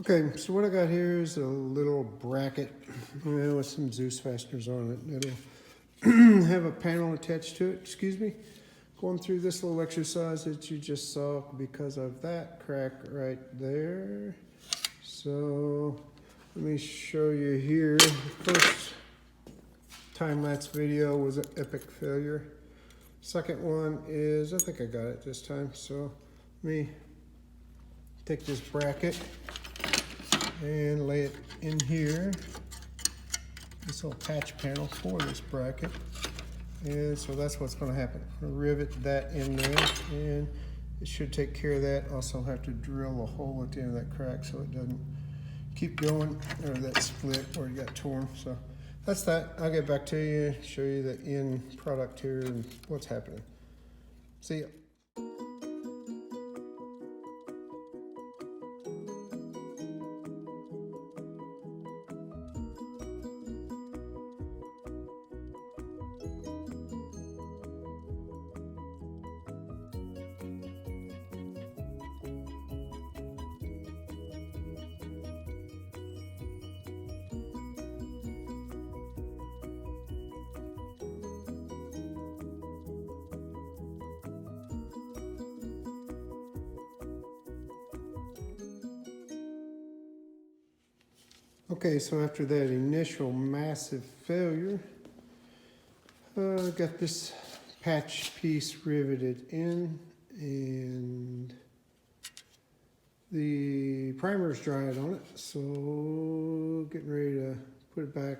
Okay, so what I got here is a little bracket with some Zeus fasteners on it. It'll have a panel attached to it, excuse me. Going through this little exercise that you just saw because of that crack right there. So let me show you here. The first time-lapse video was an epic failure. Second one is, I think I got it this time. So let me take this bracket and lay it in here. This little patch panel for this bracket. And so that's what's going to happen. We'll rivet that in there and it should take care of that. Also have to drill a hole at the end of that crack so it doesn't keep going, or that split where it got torn. So that's that. I'll get back to you, show you the end product here and what's happening. See ya. Okay, so after that initial massive failure, I got this patch piece riveted in and the primer's dried on it, so getting ready to put it back,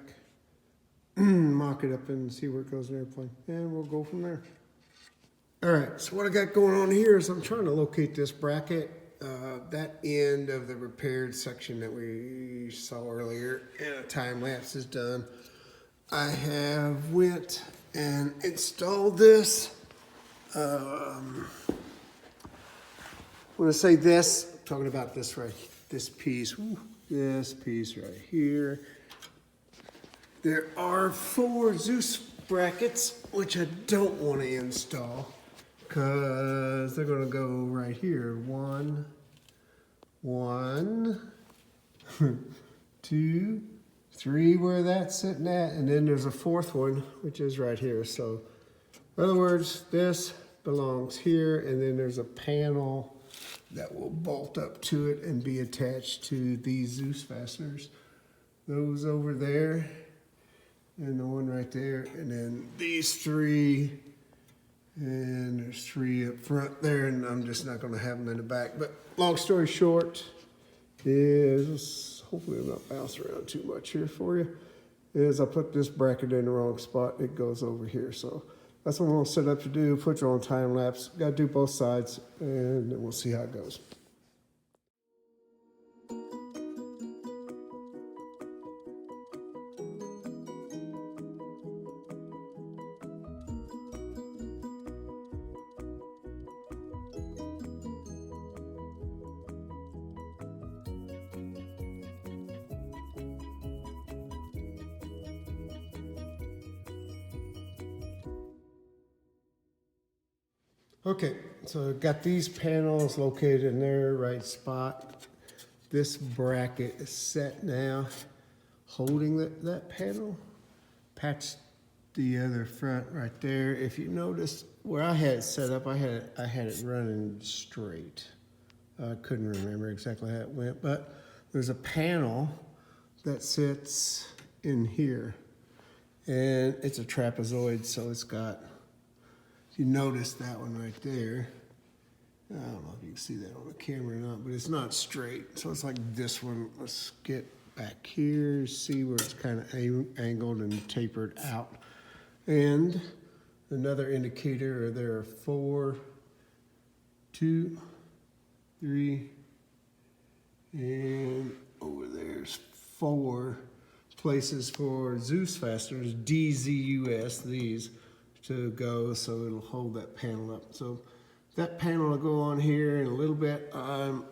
mock it up and see where it goes in the airplane, and we'll go from there. All right, so what I got going on here is I'm trying to locate this bracket. That end of the repaired section that we saw earlier and a time lapse is done. I have went and installed this. When I say this, I'm talking about this piece right here. There are 4 Zeus brackets, which I don't want to install because they're going to go right here. 1, 2, 3, where that's sitting at, and then there's a 4th one, which is right here. So, in other words, this belongs here, and then there's a panel that will bolt up to it and be attached to these Zeus fasteners. Those over there, and the one right there, and then these 3. And there's 3 up front there, and I'm just not going to have them in the back. But long story short is, hopefully I'm not bouncing around too much here for you, is I put this bracket in the wrong spot. It goes over here. So that's what I'm going to set up to do, put you on time lapse. Got to do both sides, and then we'll see how it goes. Okay, so I've got these panels located in their right spot. This bracket is set now, holding that panel. Patched the other front right there. If you notice where I had it set up, I had it running straight. I couldn't remember exactly how it went, but there's a panel that sits in here, and it's a trapezoid, so it's got. You notice that one right there. I don't know if you can see that on the camera or not, but it's not straight. So it's like this one. Let's get back here, see where it's kind of angled and tapered out. And another indicator, there are 4, 2, 3, and over there's 4 places for Zeus fasteners, DZUS, these, to go, so it'll hold that panel up. So that panel will go on here in a little bit. I'm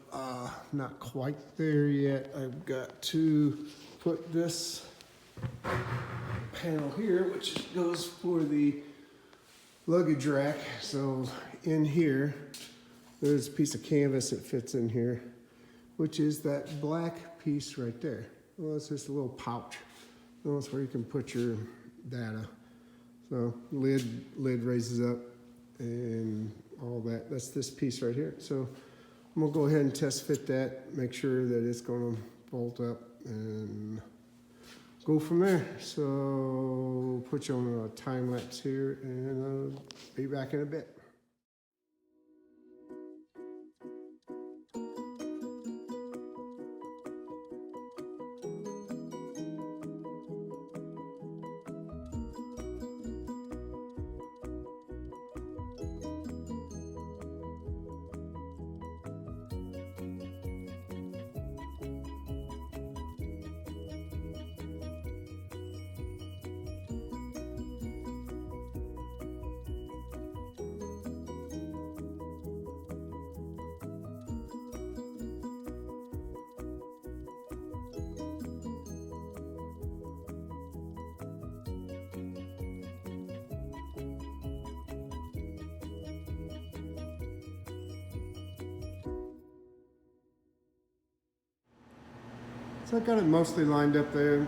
not quite there yet. I've got to put this panel here, which goes for the luggage rack. So in here, there's a piece of canvas that fits in here. which is that black piece right there. Well, it's just a little pouch. Well, that's where you can put your data. So lid raises up and all that. That's this piece right here. So I'm gonna go ahead and test fit that, make sure that it's gonna bolt up and go from there. So put you on a time lapse here and I'll be back in a bit. So I got it mostly lined up there. You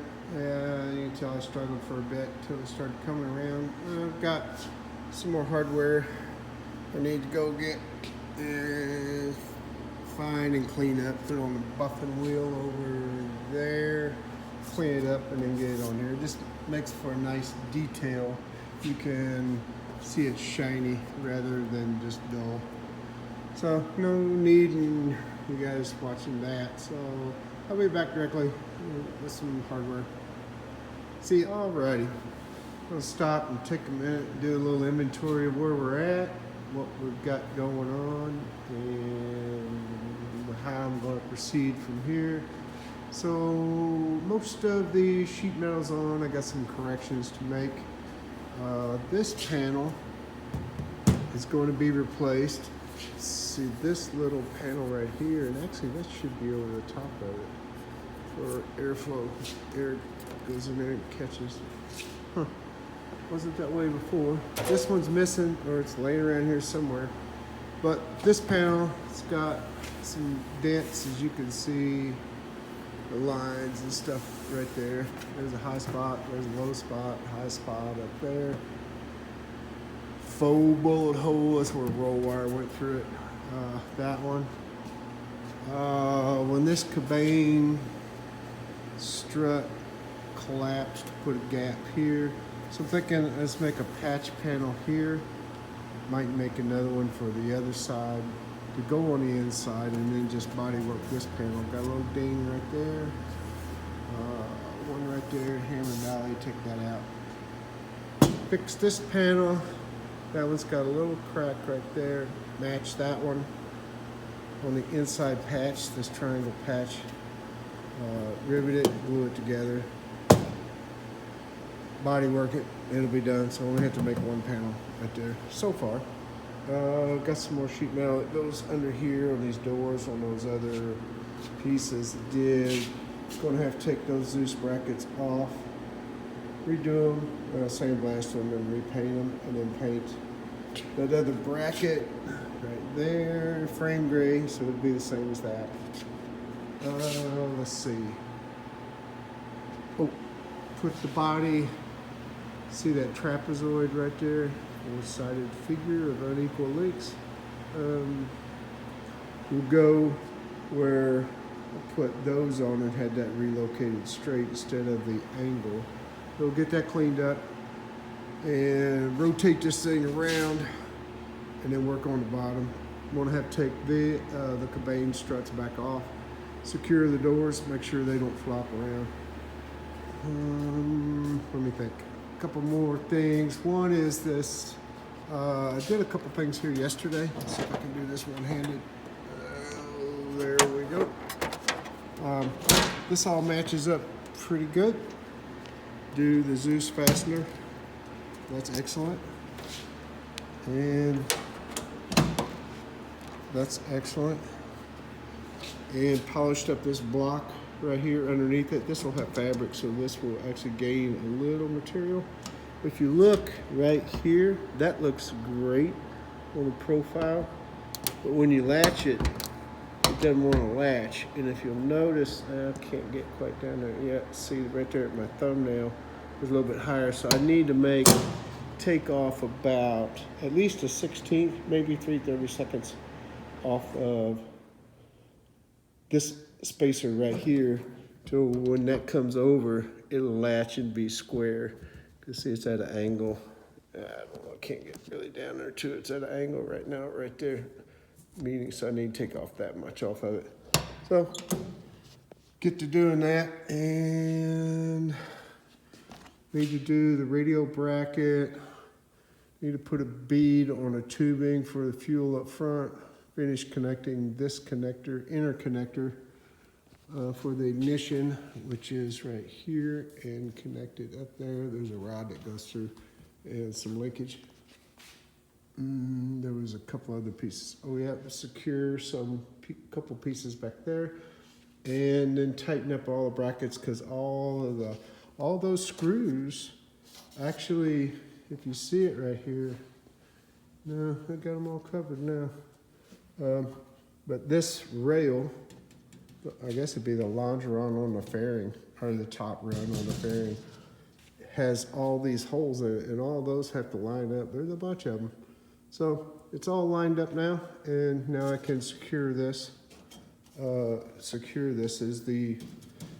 can tell I struggled for a bit until it started coming around. I've got some more hardware I need to go get and find and clean up. Put it on the buffing wheel over there, clean it up, and then get it on here. It just makes for a nice detail. You can see it shiny rather than just dull. So no need in you guys watching that. So I'll be back directly with some hardware. See, alrighty. I'll stop and take a minute and do a little inventory of where we're at, what we've got going on, and how I'm going to proceed from here. So most of the sheet metal's on. I got some corrections to make. This panel is going to be replaced. See this little panel right here, and actually that should be over the top of it for airflow. Air goes in there and catches. Wasn't that way before. This one's missing, or it's laying around here somewhere. But this panel, it's got some dents, as you can see, the lines and stuff right there. There's a high spot, there's a low spot, high spot up there. Faux bullet hole, that's where roll wire went through it. That one. When this cabane strut collapsed, put a gap here. So I'm thinking let's make a patch panel here. Might make another one for the other side to go on the inside, and then just body work this panel. Got a little ding right there. One right there, hammer valley, take that out. Fix this panel. That one's got a little crack right there. Match that one on the inside patch, this triangle patch. Rivet it, glue it together. Body work it, it'll be done. So I only have to make one panel right there so far. Got some more sheet metal that goes under here on these doors, on those other pieces. Gonna have to take those Zeus brackets off, redo them, sandblast them, and repaint them, and then paint that other bracket right there, frame gray, so it'll be the same as that. Let's see. Oh, put the body. See that trapezoid right there? Four-sided figure of unequal lengths. We'll go where I put those on and had that relocated straight instead of the angle. We'll get that cleaned up and rotate this thing around and then work on the bottom. I'm gonna have to take the cabane struts back off, secure the doors, make sure they don't flop around. Let me think. A couple more things. One is this. I did a couple things here yesterday. Let's see if I can do this one-handed. There we go. This all matches up pretty good. Do the Zeus fastener. That's excellent. And that's excellent. And polished up this block right here underneath it. This will have fabric, so this will actually gain a little material. If you look right here, that looks great on the profile, but when you latch it, it doesn't want to latch. And if you'll notice, I can't get quite down there yet. See right there at my thumbnail is a little bit higher. So I need to take off about at least a 16th, maybe 3/32 off of this spacer right here, so when that comes over, it'll latch and be square. You see it's at an angle. I don't know, I can't get really down there too. It's at an angle right now, right there. Meaning, so I need to take off that much off of it. So, get to doing that, and need to do the radial bracket. Need to put a bead on a tubing for the fuel up front. Finish connecting this connector, inner connector, for the ignition, which is right here, and connected up there. There's a rod that goes through, and some linkage. There was a couple other pieces. Oh yeah, secure couple pieces back there, and then tighten up all the brackets, because all those screws, actually, if you see it right here, no, I got them all covered now. But this rail, I guess it'd be the longeron on the fairing, or the top run on the fairing, has all these holes in it, and all those have to line up. There's a bunch of them. So it's all lined up now, and now I can secure this. Secure this as the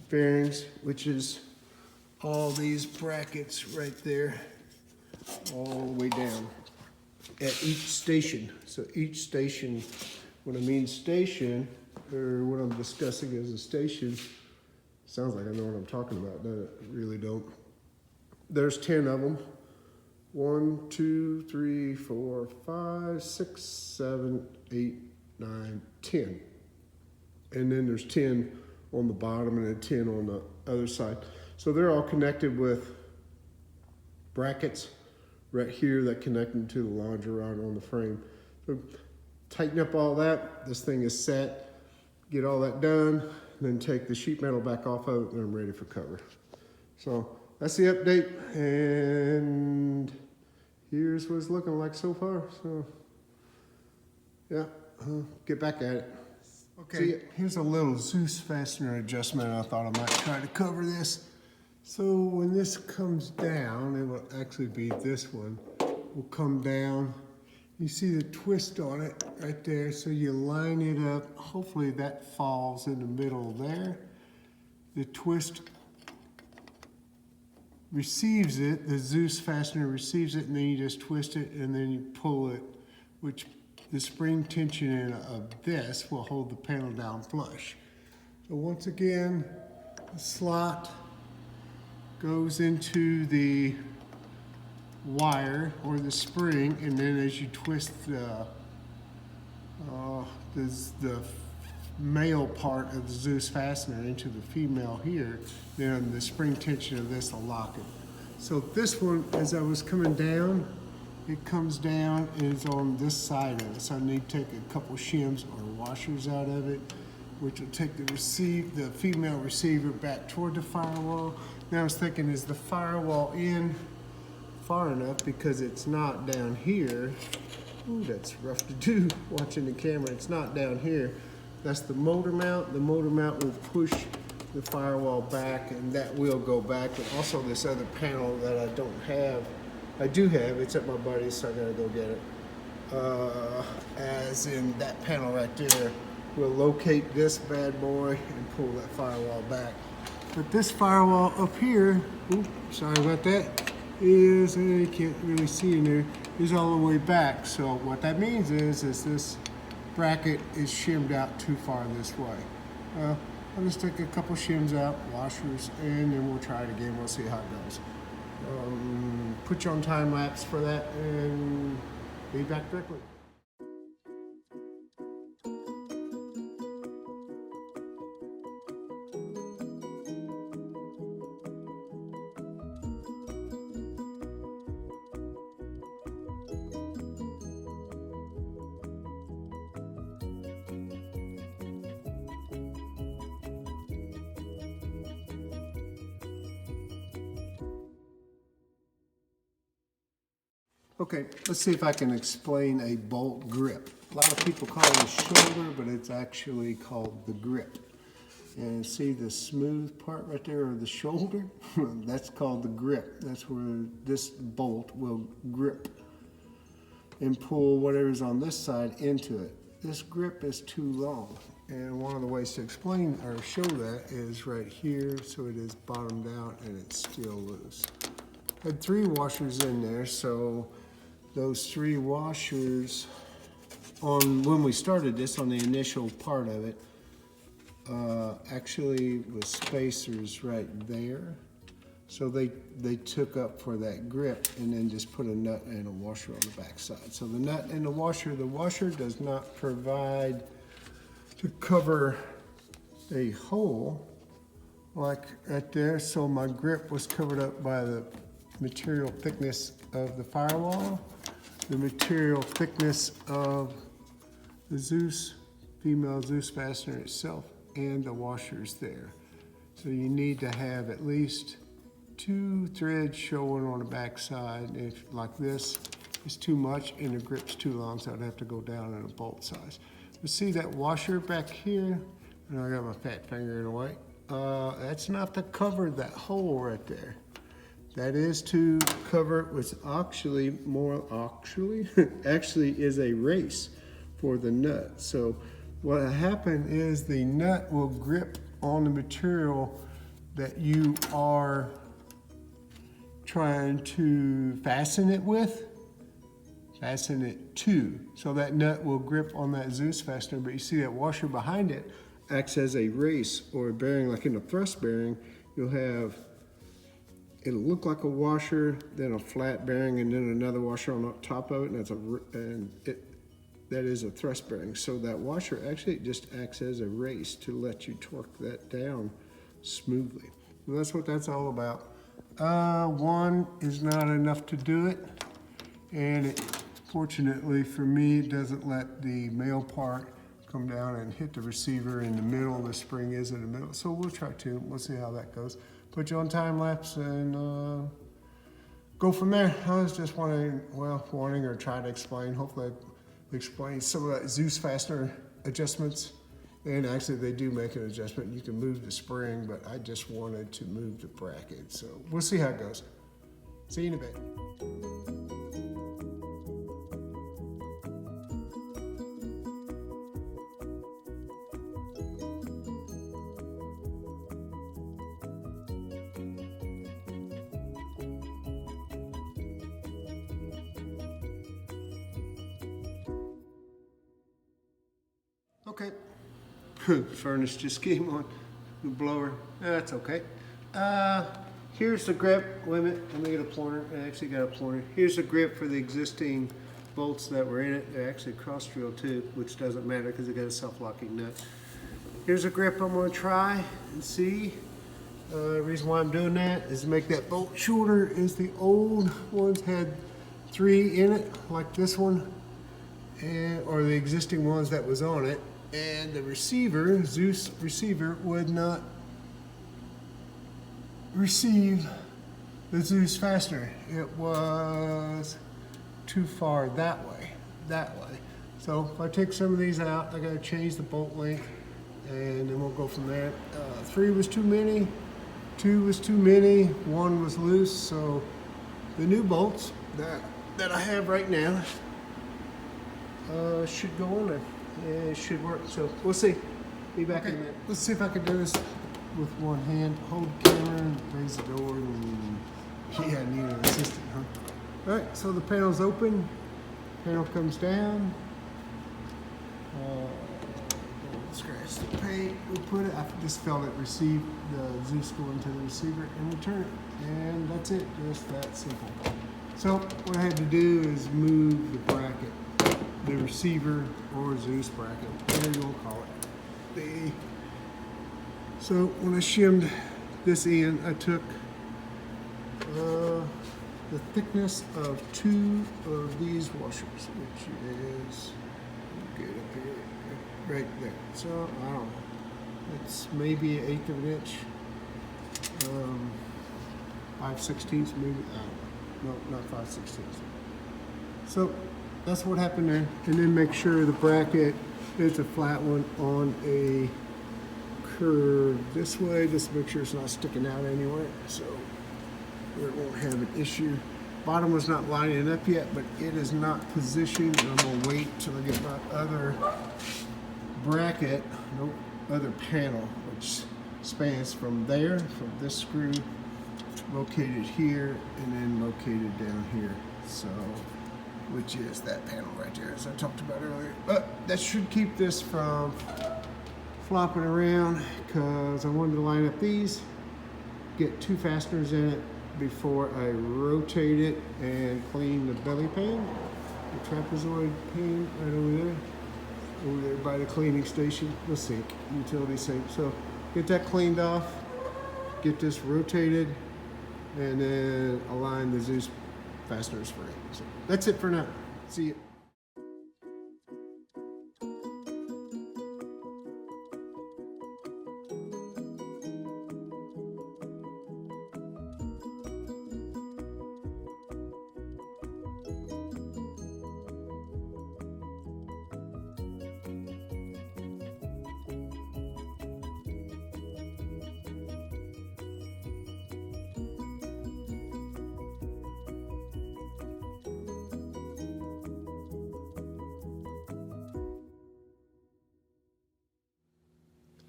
fairings, which is all these brackets right there, all the way down at each station. So each station, when I mean station, or what I'm discussing as a station, sounds like I know what I'm talking about, doesn't it? I really don't. There's 10 of them. 1, 2, 3, 4, 5, 6, 7, 8, 9, 10. And then there's 10 on the bottom and then 10 on the other side. So they're all connected with brackets right here that connect them to the longeron on the frame. So tighten up all that. This thing is set. Get all that done, then take the sheet metal back off of it, and I'm ready for cover. So that's the update, and here's what it's looking like so far. So yeah, get back at it. Okay, here's a little Zeus fastener adjustment. I thought I might try to cover this. So when this comes down, it will actually be this one, will come down. You see the twist on it right there, so you line it up. Hopefully that falls in the middle there. The twist receives it, the Zeus fastener receives it, and then you just twist it and then you pull it, which the spring tension of this will hold the panel down flush. So once again, the slot goes into the wire or the spring, and then as you twist the male part of the Zeus fastener into the female here, then the spring tension of this will lock it. So this one, as I was coming down, it comes down and it's on this side of it. So I need to take a couple shims or washers out of it, which will take the female receiver back toward the firewall. Now I was thinking, is the firewall in far enough, because it's not down here. Ooh, that's rough to do watching the camera. It's not down here. That's the motor mount. The motor mount will push the firewall back, and that will go back. And also this other panel that I don't have, I do have, it's at my buddy's, so I gotta go get it. As in that panel right there, we'll locate this bad boy and pull that firewall back. But this firewall up here, oops, sorry about that, is, you can't really see in there, is all the way back. So what that means is this bracket is shimmed out too far this way. I'll just take a couple shims out, washers, and then we'll try it again. We'll see how it goes. Put you on time lapse for that, and be back directly. Okay, let's see if I can explain a bolt grip. A lot of people call it a shoulder, but it's actually called the grip. And see the smooth part right there, or the shoulder? That's called the grip. That's where this bolt will grip and pull whatever's on this side into it. This grip is too long. And one of the ways to explain or show that is right here, so it is bottomed out and it's still loose. I had 3 washers in there, so those 3 washers, when we started this, on the initial part of it, actually was spacers right there. So they took up for that grip and then just put a nut and a washer on the back side. So the nut and the washer does not provide to cover a hole like right there. So my grip was covered up by the material thickness of the firewall, the material thickness of the Zeus, female Zeus fastener itself, and the washers there. So you need to have at least 2 threads showing on the back side. If like this is too much and the grip's too long, so I'd have to go down in a bolt size. But see that washer back here? And I got my fat finger in the way. That's not to cover that hole right there. That is to cover what's actually actually is a race for the nut. So what happened is the nut will grip on the material that you are trying to fasten it with, fasten it to. So that nut will grip on that Zeus fastener, but you see that washer behind it acts as a race or a bearing. Like in a thrust bearing, you'll have, it'll look like a washer, then a flat bearing, and then another washer on top of it, that is a thrust bearing. So that washer actually just acts as a race to let you torque that down smoothly. And that's what that's all about. One is not enough to do it, and fortunately for me, it doesn't let the male part come down and hit the receiver in the middle. The spring is in the middle, so we'll try 2. We'll see how that goes. Put you on time lapse and go from there. I was just wanting or try to explain. Hopefully I explained some of that Zeus fastener adjustments. And actually they do make an adjustment. You can move the spring, but I just wanted to move the bracket. So we'll see how it goes. See you in a bit. Okay. Furnace just came on, the blower, that's okay. Here's the grip, wait a minute, let me get a pointer, I actually got a pointer. Here's the grip for the existing bolts that were in it. They're actually cross drilled too, which doesn't matter because they got a self-locking nut. Here's a grip I'm gonna try and see. The reason why I'm doing that is to make that bolt shorter. Is the old ones had 3 in it, like this one, or the existing ones that was on it. And the receiver, Zeus receiver, would not receive the Zeus fastener. It was too far that way. So if I take some of these out, I gotta change the bolt length, and then we'll go from there. 3 was too many, 2 was too many, 1 was loose. So the new bolts that I have right now should go on there. It should work, so we'll see. Be back in a minute. Let's see if I can do this with one hand. Hold the camera and raise the door. And yeah, I need an assistant, huh? All right, so the panel's open. Panel comes down. Scratch the paint. We put it. I just felt it receive the Zeus go into the receiver and return it, and that's it. Just that simple. So what I had to do is move the bracket. The receiver or Zeus bracket, whatever you want to call it. So when I shimmed this in, I took the thickness of 2 of these washers, which is, get up here, right there. So I don't know, it's maybe 1/8 of an inch, 5/16 maybe. I don't know. No, not 5/16. So that's what happened there. And then make sure the bracket is a flat one on a curve this way. Just make sure it's not sticking out anywhere, so it won't have an issue. Bottom was not lining up yet, but it is not positioned. I'm gonna wait till I get my other bracket, other panel, which spans from there, from this screw, located here, and then located down here. So, which is that panel right there, as I talked about earlier. But that should keep this from flopping around, because I wanted to line up these, get 2 fasteners in it before I rotate it and clean the belly pan, the trapezoid pan right over there by the cleaning station, the sink, utility sink. So get that cleaned off, get this rotated, and then align the Zeus fasteners for it. So that's it for now. See you.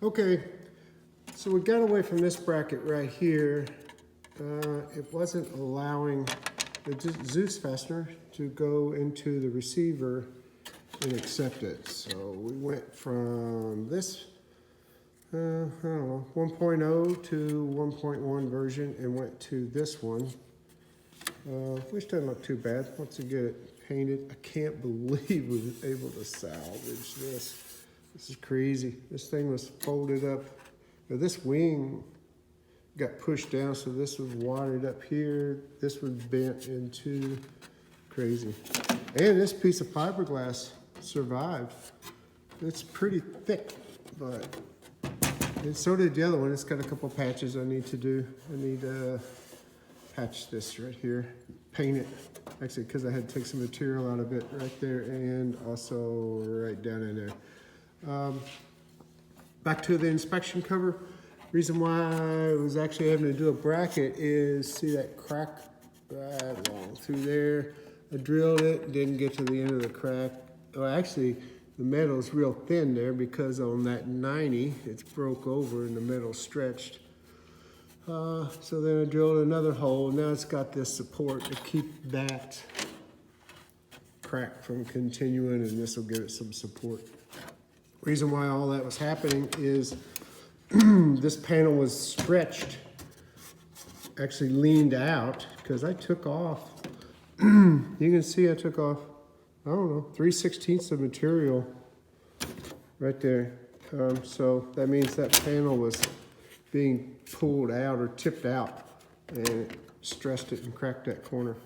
Okay, so we got away from this bracket right here. It wasn't allowing the Zeus fastener to go into the receiver and accept it. So we went from this, I don't know, 1.0 to 1.1 version and went to this one, which doesn't look too bad once you get it painted. I can't believe we were able to salvage this. This is crazy. This thing was folded up. Now this wing got pushed down, so this was wadded up here. This was bent into crazy. And this piece of fiberglass survived. It's pretty thick, but and so did the other one. It's got a couple patches I need to do. I need to patch this right here, paint it. Actually, because I had to take some material out of it right there and also right down in there. Back to the inspection cover. Reason why I was actually having to do a bracket is, see that crack right along through there. I drilled it, didn't get to the end of the crack. Well, actually, the metal's real thin there because on that 90, it's broke over and the metal stretched. So then I drilled another hole. Now it's got this support to keep that crack from continuing, and this will give it some support. Reason why all that was happening is this panel was stretched, actually leaned out, because I took off, you can see I took off, I don't know, 3/16 of material right there. So that means that panel was being pulled out or tipped out, and it stressed it and cracked that corner.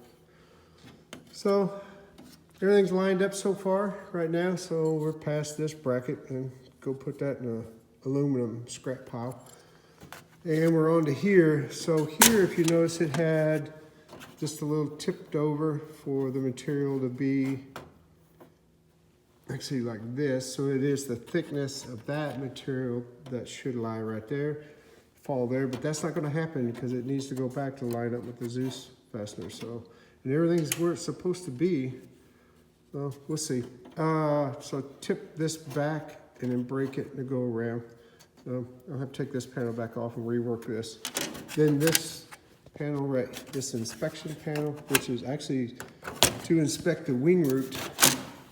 So everything's lined up so far right now, so we're past this bracket and go put that in an aluminum scrap pile. And we're on to here. So here, if you notice, it had just a little tipped over for the material to be actually like this. So it is the thickness of that material that should lie right there, fall there, but that's not gonna happen because it needs to go back to line up with the Zeus fastener. So, and everything's where it's supposed to be. Well, we'll see. So tip this back and then break it to go around. I'll have to take this panel back off and rework this. Then this panel right, this inspection panel, which is actually to inspect the wing root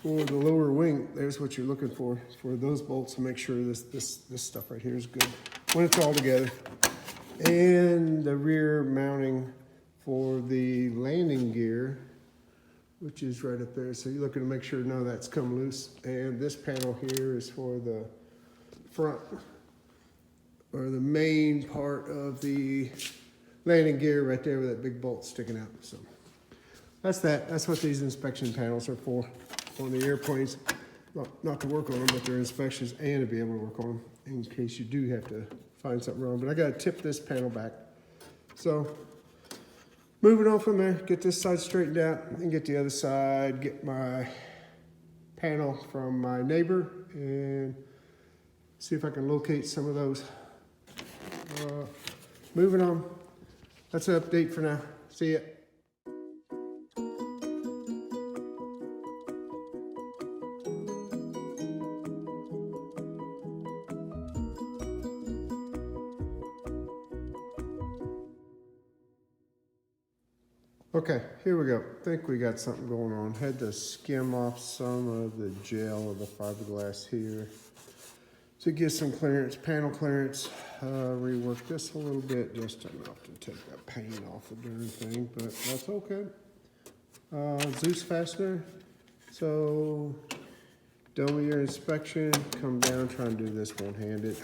for the lower wing. There's what you're looking for those bolts, to make sure this stuff right here is good when it's all together. And the rear mounting for the landing gear, which is right up there. So you're looking to make sure none of that's come loose. And this panel here is for the front, or the main part of the landing gear right there with that big bolt sticking out. So that's that. That's what these inspection panels are for on the airplanes. Not to work on them, but they're inspections and to be able to work on them in case you do have to find something wrong. But I gotta tip this panel back. So Moving on from there, get this side straightened out and get the other side, get my panel from my neighbor and see if I can locate some of those. Moving on. That's an update for now. See ya. Okay, here we go. Think we got something going on. Had to skim off some of the gel of the fiberglass here to get some clearance, panel clearance. Rework this a little bit, just enough to take that paint off the darn thing, but that's okay. Zeus Fastener. So, done with your inspection, come down, try and do this one-handed.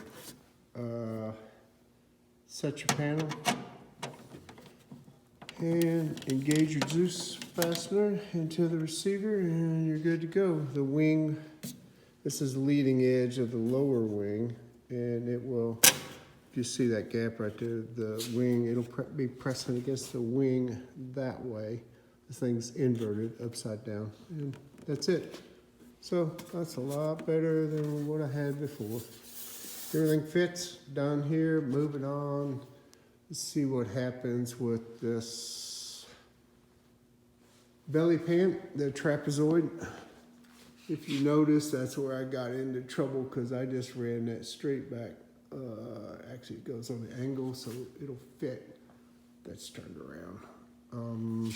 Set your panel. And engage your Zeus fastener into the receiver and you're good to go. The wing, this is the leading edge of the lower wing, and it will, if you see that gap right there, the wing, it'll be pressing against the wing that way. The thing's inverted, upside down, and that's it. So that's a lot better than what I had before. Everything fits, done here, moving on. Let's see what happens with this belly pant, the trapezoid. If you notice, that's where I got into trouble because I just ran that straight back. Actually, it goes on the angle, so it'll fit. That's turned around.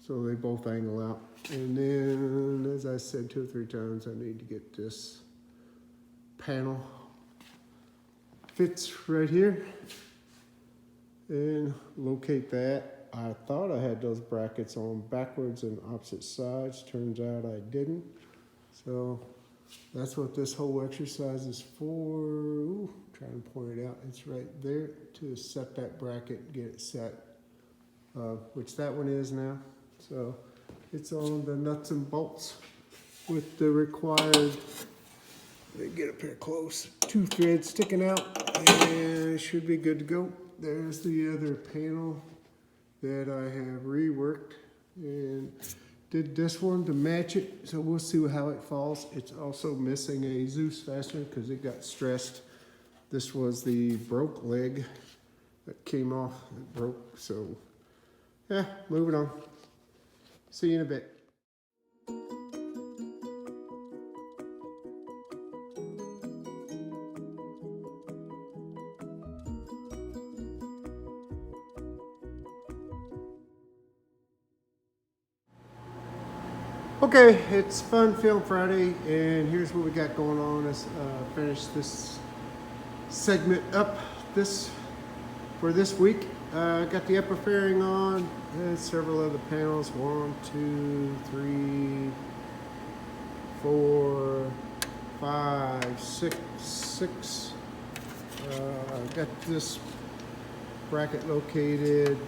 So they both angle out. And then, as I said 2 or 3 times, I need to get this panel. Fits right here and locate that. I thought I had those brackets on backwards and opposite sides. Turns out I didn't. So that's what this whole exercise is for. Ooh, trying to point it out. It's right there to set that bracket, get it set, which that one is now. So it's on the nuts and bolts with the required, let me get up here close, 2 threads sticking out, and it should be good to go. There's the other panel that I have reworked and did this one to match it, so we'll see how it falls. It's also missing a Zeus fastener because it got stressed. This was the broke leg that came off, it broke, so yeah, moving on. See you in a bit. Okay, it's Fun Film Friday, and here's what we got going on. Let's finish this segment up for this week. Got the upper fairing on, and several other panels. 1, 2, 3, 4, 5, 6. Got this bracket located.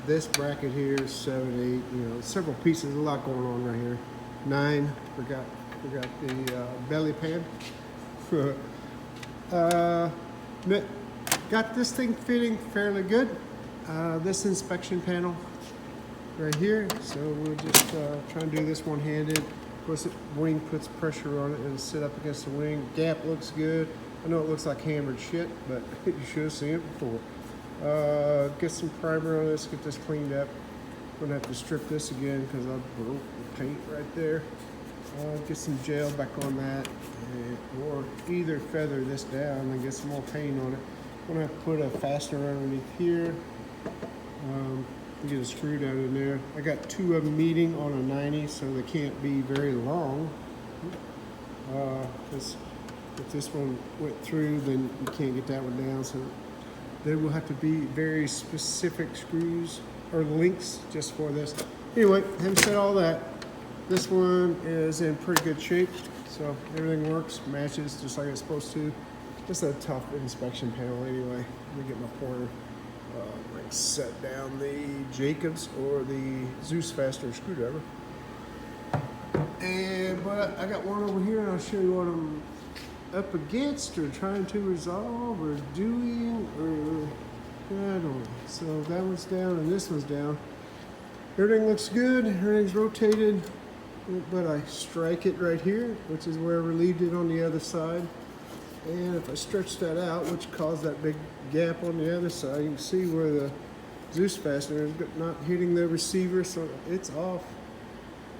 This bracket here is 7, 8, you know, several pieces, a lot going on right here. 9, forgot the belly pad. Got this thing fitting fairly good. This inspection panel right here, so we'll just try and do this one-handed. Of course, the wing puts pressure on it and sit up against the wing. Gap looks good. I know it looks like hammered shit, but you should have seen it before. Get some primer on this, get this cleaned up. Gonna have to strip this again because I broke the paint right there. Get some gel back on that, or either feather this down and get some more paint on it. Gonna have to put a fastener underneath here. Get a screw down in there. I got 2 of them meeting on a 90, so they can't be very long. If this one went through, then you can't get that one down. So there will have to be very specific screws or links just for this. Anyway, having said all that, this one is in pretty good shape. So everything works, matches just like it's supposed to. Just a tough inspection panel anyway. Let me get my pointer. Like set down the Jacobs or the Zeus Fastener screwdriver. But I got one over here and I'll show you what I'm up against or trying to resolve or doing, or I don't know. So that one's down and this one's down. Everything looks good, everything's rotated, but I strike it right here, which is where I relieved it on the other side. And if I stretch that out, which caused that big gap on the other side, you can see where the Zeus fastener is not hitting the receiver, so it's off,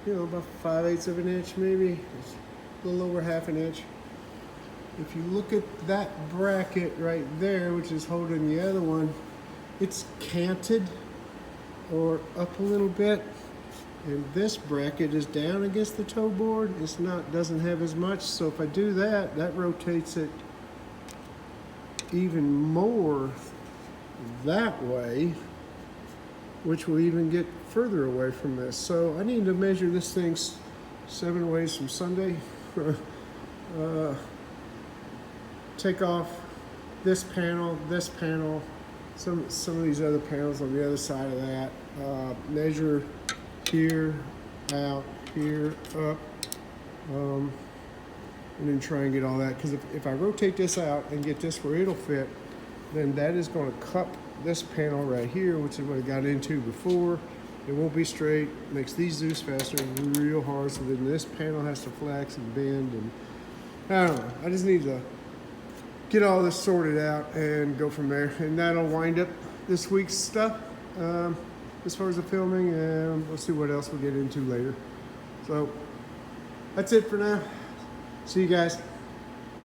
you know, about 5/8 of an inch maybe, it's a little over half an inch. If you look at that bracket right there, which is holding the other one, it's canted or up a little bit, and this bracket is down against the toe board. It's not, doesn't have as much, so if I do that, that rotates it even more that way, which will even get further away from this. So I need to measure this thing 7 ways from Sunday. Take off this panel, some of these other panels on the other side of that. Measure here, out, here, up, and then try and get all that. Because if I rotate this out and get this where it'll fit, then that is going to cup this panel right here, which is what I got into before. It won't be straight. Makes these Zeus fasteners real hard, so then this panel has to flex and bend, and I don't know. I just need to get all this sorted out and go from there, and that'll wind up this week's stuff as far as the filming, and we'll see what else we'll get into later. So that's it for now. See you guys.